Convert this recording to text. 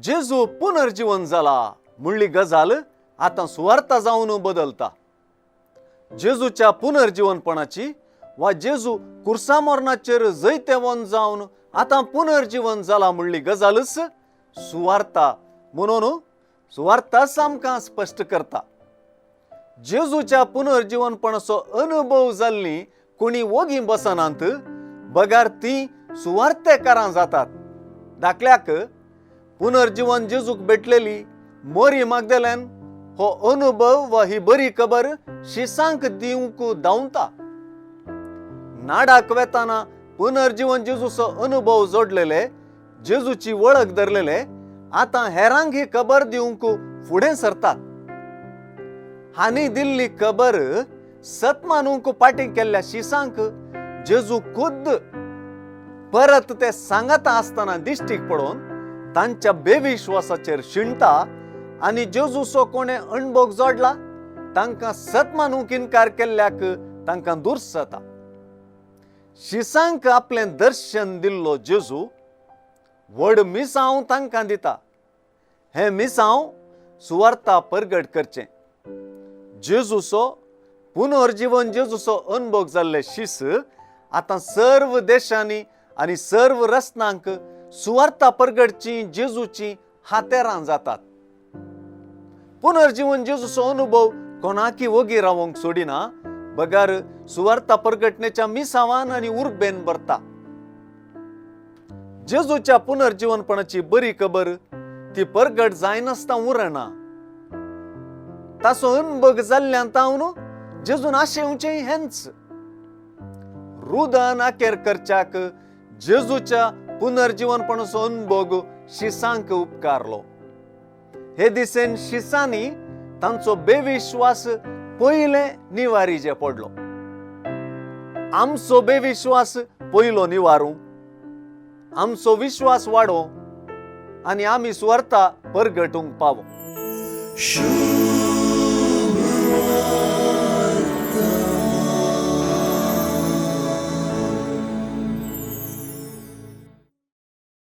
जेजू पुनर्जीवन जाला म्हणली गजाल आता सुवार्ता जाऊन बदलता. जेजूच्या पुनर्जीवनपणाची वा जेजू कुर्सा मरणाचेर जैतेवन जावन आता पुनर्जीवन जाला म्हणली गजालच सुवार्ता म्हणून सुवार्ता सामका स्पष्ट करता. जेजूच्या पुनर्जीवनपणाचो अनुभव जाल्ली कोणी वोगी बसनांत बगार ती सुवार्तेकारां जातात. दाखल्याक पुनर्जीवन जेजूक भेटलेली मोरी मागदलेन हो अनुभव वा ही बरी खबर शिसांक दिवंक धांवता. नाडाक वेताना पुनर्जीवन जेजूचो अनुभव जोडलेले जेजूची वळख धरलेले आता हेरांक ही खबर दिवंक फुडें सरतात. हानी दिल्ली खबर सत मानूंक पाटी केल्ल्या शिसांक जेजू खुद्द परत ते सांगता आसतना दिश्टीक पडोवन तांच्या बेविश्वासाचेर शिणता आनी जेजूचो कोणे अणभव जोडला तांकां सत मानूंक इन्कार केल्ल्याक तांकां दुर्स जाता. शिसांक आपलें दर्शन दिल्लो जेजू व्हड मिसांव तांकां दिता. हे मिसांव सुवार्ता परगट करचें. जेजूचो पुनर्जीवन जेजूचो अणभव जाल्ले शिस आतां सर्व देशांनी आनी सर्व रस्त्यांक सुवार्ता परगटची जेजूची हातेरां जातात. पुनर्जीवन जेजूचो अनुभव कोणाकी वोगी रावंक सोडिना बगार सुवार्ता परगटणेच्या मिसावान आनी उर्बेन भरता. जेजूच्या पुनर्जीवनपणाची बरी खबर ती परगट जायनासता उरना. ताचो अनुभव जाल्ल्यान तावन जेजून आशेवचें हेंच. रुदन आकेर करच्याक जेजूच्या पुनर्जीवनपणाचो अनुभव शिसांक उपकारलो. हे दिसेन शिसांनी तांचो बेविश्वास पयले निवारीचे पडलो. आमचो बेविश्वास पयलो निवारूं, आमचो विश्वास वाडो आनी आमी सुवार्ता परगटूंक पावो.